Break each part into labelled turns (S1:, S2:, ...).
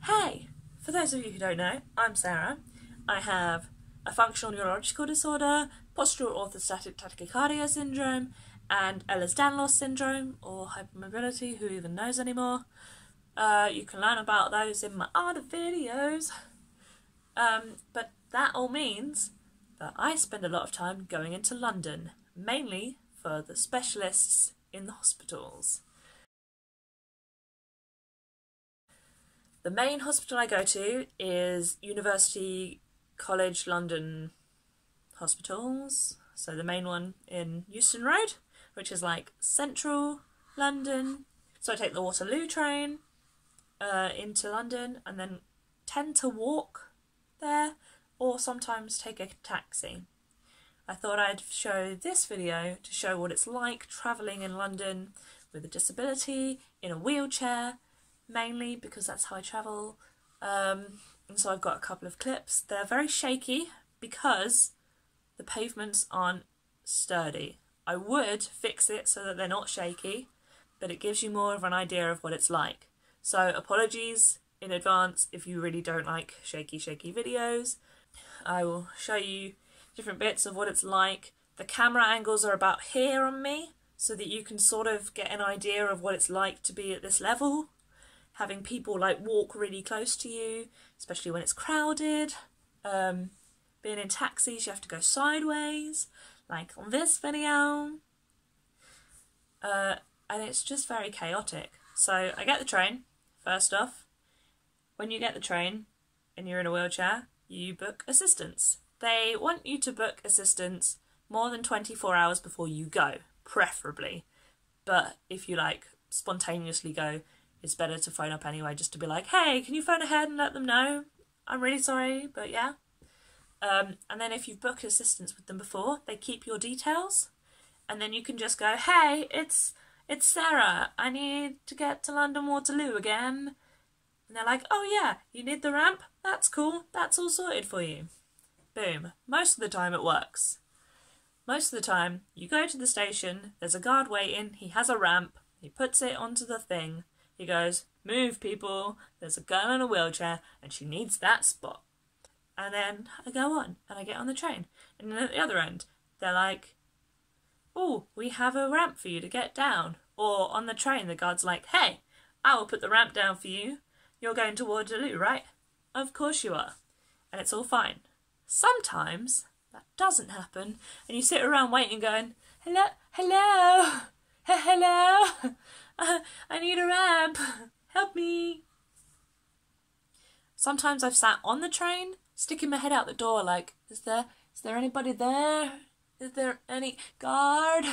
S1: Hey! For those of you who don't know, I'm Sarah. I have a functional neurological disorder, postural orthostatic tachycardia syndrome, and Ehlers-Danlos syndrome, or hypermobility, who even knows anymore. You can learn about those in my other videos. But that all means that I spend a lot of time going into London, mainly for the specialists in the hospitals. The main hospital I go to is University College London Hospitals. So the main one in Euston Road, which is like central London. So I take the Waterloo train into London and then tend to walk there or sometimes take a taxi. I thought I'd show this video to show what it's like travelling in London with a disability, in a wheelchair, mainly because that's how I travel. And so I've got a couple of clips. They're very shaky because the pavements aren't sturdy. I would fix it so that they're not shaky, but it gives you more of an idea of what it's like. So apologies in advance if you really don't like shaky videos. I will show you different bits of what it's like. The camera angles are about here on me so that you can sort of get an idea of what it's like to be at this level. Having people like walk really close to you, especially when it's crowded. Being in taxis, you have to go sideways, like on this video. And it's just very chaotic. So I get the train, first off. When you get the train and you're in a wheelchair, you book assistance. They want you to book assistance more than 24 hours before you go, preferably. But if you like spontaneously go, it's better to phone up anyway, just to be like, hey, can you phone ahead and let them know? I'm really sorry, but yeah. And then if you've booked assistance with them before, they keep your details. And then you can just go, hey, it's Sarah. I need to get to London Waterloo again. And they're like, oh yeah, you need the ramp? That's cool. That's all sorted for you. Boom. Most of the time it works. Most of the time, you go to the station, there's a guard waiting, he has a ramp, he puts it onto the thing. He goes, move people, there's a girl in a wheelchair and she needs that spot. And then I go on and I get on the train. And then at the other end, they're like, oh, we have a ramp for you to get down. Or on the train, the guard's like, hey, I will put the ramp down for you. You're going to Waterloo, right? Of course you are. And it's all fine. Sometimes that doesn't happen. And you sit around waiting going, hello, hello, hello. I need a ramp. Help me. Sometimes I've sat on the train, sticking my head out the door like, is there anybody there? Is there any guard?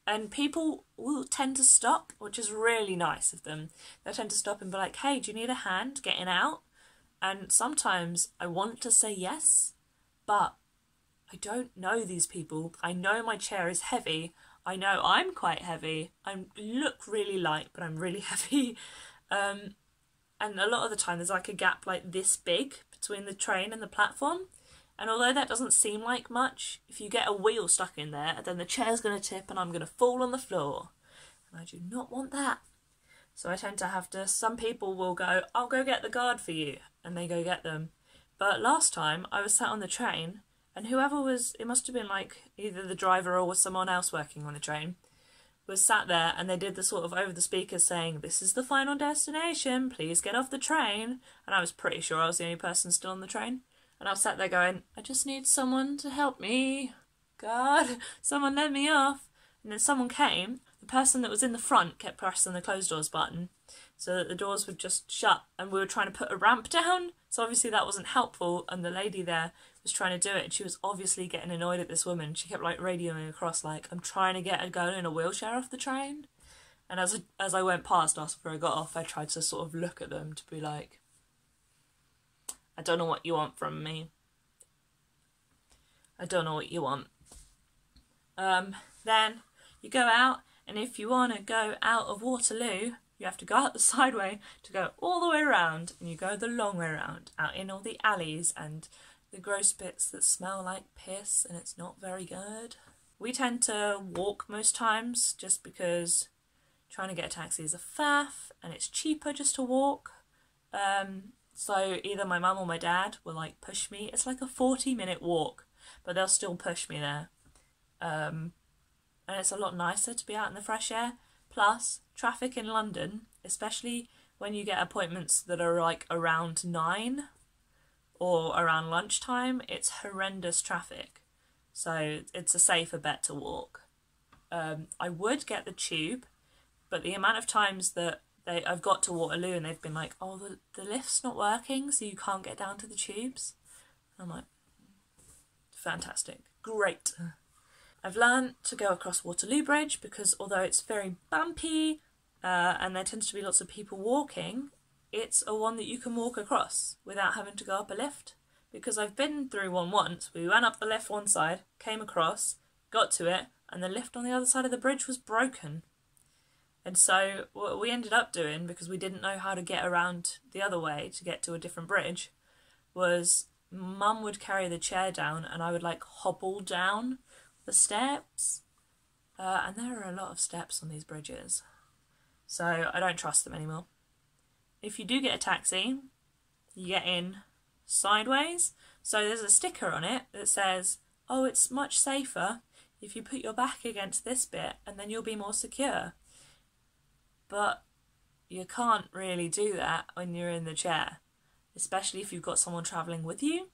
S1: And people will tend to stop, which is really nice of them. They'll tend to stop and be like, hey, do you need a hand getting out? And sometimes I want to say yes, but I don't know these people. I know my chair is heavy. I know I'm quite heavy. I look really light, but I'm really heavy. And a lot of the time there's like a gap like this big between the train and the platform. And although that doesn't seem like much, if you get a wheel stuck in there, then the chair's going to tip and I'm going to fall on the floor. And I do not want that. So I tend to have to, some people will go, I'll go get the guard for you. And they go get them. But last time I was sat on the train and whoever was, it must have been like either the driver or was someone else working on the train, was sat there and they did the sort of over the speakers saying, this is the final destination, please get off the train. And I was pretty sure I was the only person still on the train. And I was sat there going, I just need someone to help me. God, someone let me off. And then someone came, the person that was in the front kept pressing the close doors button so that the doors would just shut, and we were trying to put a ramp down. So obviously that wasn't helpful, and the lady there was trying to do it and she was obviously getting annoyed at this woman. She kept like radioing across like, I'm trying to get a girl in a wheelchair off the train. And as I went past after I got off, I tried to sort of look at them to be like, I don't know what you want from me. I don't know what you want. Then you go out, and if you want to go out of Waterloo, you have to go out the side way to go all the way around, and you go the long way around, out in all the alleys and the gross bits that smell like piss, and it's not very good. We tend to walk most times just because trying to get a taxi is a faff and it's cheaper just to walk. So either my mum or my dad will like push me. It's like a 40-minute walk, but they'll still push me there. And it's a lot nicer to be out in the fresh air. Plus, traffic in London, especially when you get appointments that are like around 9 or around lunchtime, it's horrendous traffic. So it's a safer bet to walk. I would get the tube, but the amount of times that I've got to Waterloo and they've been like, oh, the lift's not working, so you can't get down to the tubes. I'm like, fantastic, great. I've learned to go across Waterloo Bridge because although it's very bumpy and there tends to be lots of people walking, it's a one that you can walk across without having to go up a lift. Because I've been through one once. We went up the lift one side, came across, got to it, and the lift on the other side of the bridge was broken. And so what we ended up doing, because we didn't know how to get around the other way to get to a different bridge, was Mum would carry the chair down and I would like hobble down the steps. And there are a lot of steps on these bridges. So I don't trust them anymore. If you do get a taxi, you get in sideways. So there's a sticker on it that says, oh, it's much safer if you put your back against this bit and then you'll be more secure. But you can't really do that when you're in the chair, especially if you've got someone travelling with you.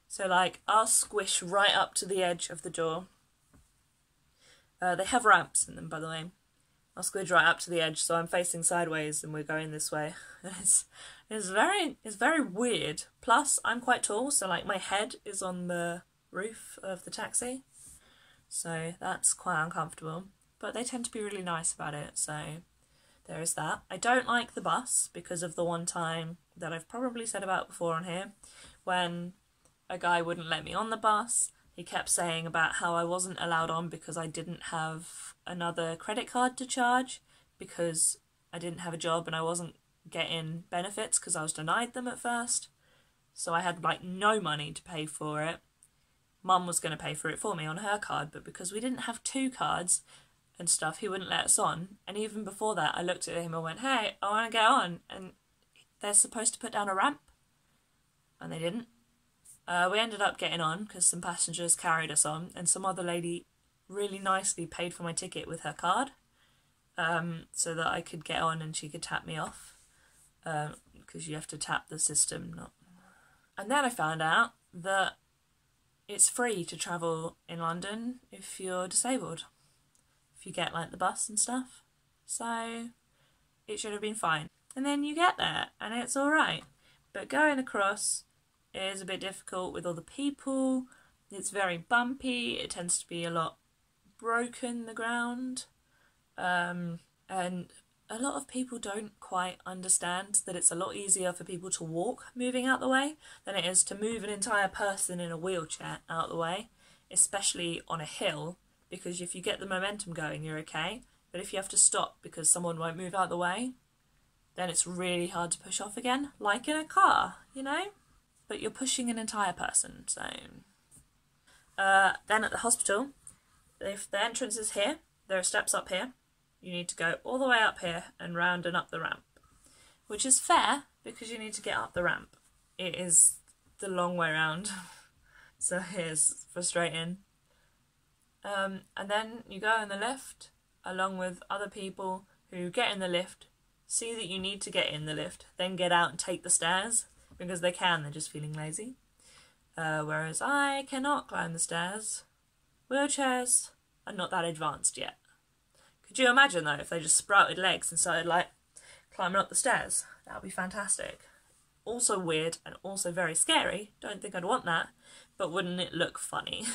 S1: So like, I'll squish right up to the edge of the door. They have ramps in them, by the way. I'll squish right up to the edge, so I'm facing sideways and we're going this way. It's very weird. Plus, I'm quite tall, so like my head is on the roof of the taxi. So that's quite uncomfortable. But they tend to be really nice about it, so there is that. I don't like the bus because of the one time that I've probably said about before on here, when a guy wouldn't let me on the bus. He kept saying about how I wasn't allowed on because I didn't have another credit card to charge, because I didn't have a job and I wasn't getting benefits because I was denied them at first. So I had like no money to pay for it. Mum was going to pay for it for me on her card, but because we didn't have two cards and stuff, he wouldn't let us on. And even before that, I looked at him and went, hey, I want to get on. And they're supposed to put down a ramp. And they didn't. We ended up getting on because some passengers carried us on, and some other lady really nicely paid for my ticket with her card, so that I could get on and she could tap me off, because you have to tap the system. And then I found out that it's free to travel in London if you're disabled, if you get like the bus and stuff. So it should have been fine. And then you get there and it's alright. But going across is a bit difficult with all the people. It's very bumpy. It tends to be a lot broken, the ground. And a lot of people don't quite understand that it's a lot easier for people to walk moving out the way than it is to move an entire person in a wheelchair out the way, especially on a hill, because if you get the momentum going, you're okay. But if you have to stop because someone won't move out the way, then it's really hard to push off again, like in a car, you know? But you're pushing an entire person, so... then at the hospital, if the entrance is here, there are steps up here. You need to go all the way up here and round and up the ramp. Which is fair, because you need to get up the ramp. It is the long way round. So it's frustrating. And then you go in the lift, along with other people who get in the lift, see that you need to get in the lift, then get out and take the stairs, because they can, they're just feeling lazy. Whereas I cannot climb the stairs. Wheelchairs are not that advanced yet. Could you imagine though if they just sprouted legs and started like climbing up the stairs? That would be fantastic. Also weird and also very scary. Don't think I'd want that, but wouldn't it look funny?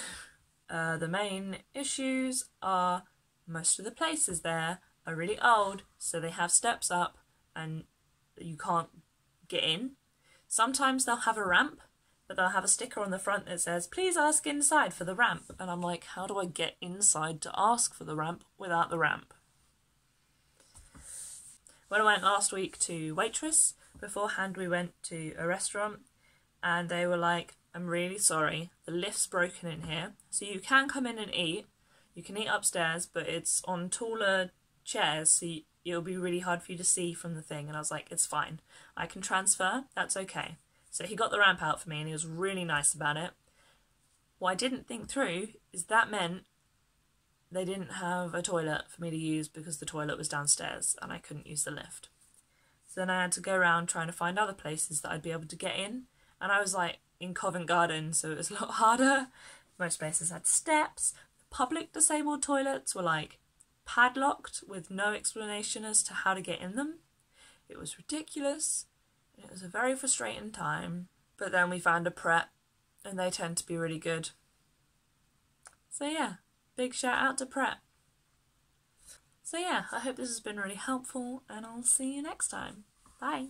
S1: The main issues are most of the places there are really old, so they have steps up and you can't get in. Sometimes they'll have a ramp, but they'll have a sticker on the front that says, please ask inside for the ramp. And I'm like, how do I get inside to ask for the ramp without the ramp? When I went last week to Waitress, beforehand we went to a restaurant and they were like, I'm really sorry, the lift's broken in here. So you can come in and eat. You can eat upstairs, but it's on taller chairs, so it'll be really hard for you to see from the thing. And I was like, it's fine. I can transfer. That's okay. So he got the ramp out for me and he was really nice about it. What I didn't think through is that meant they didn't have a toilet for me to use because the toilet was downstairs and I couldn't use the lift. So then I had to go around trying to find other places that I'd be able to get in. And I was like in Covent Garden, so it was a lot harder. Most places had steps. The public disabled toilets were like padlocked with no explanation as to how to get in them. It was ridiculous. It was a very frustrating time. But then we found a prep and they tend to be really good. So yeah, big shout out to prep. So yeah, I hope this has been really helpful and I'll see you next time. Bye.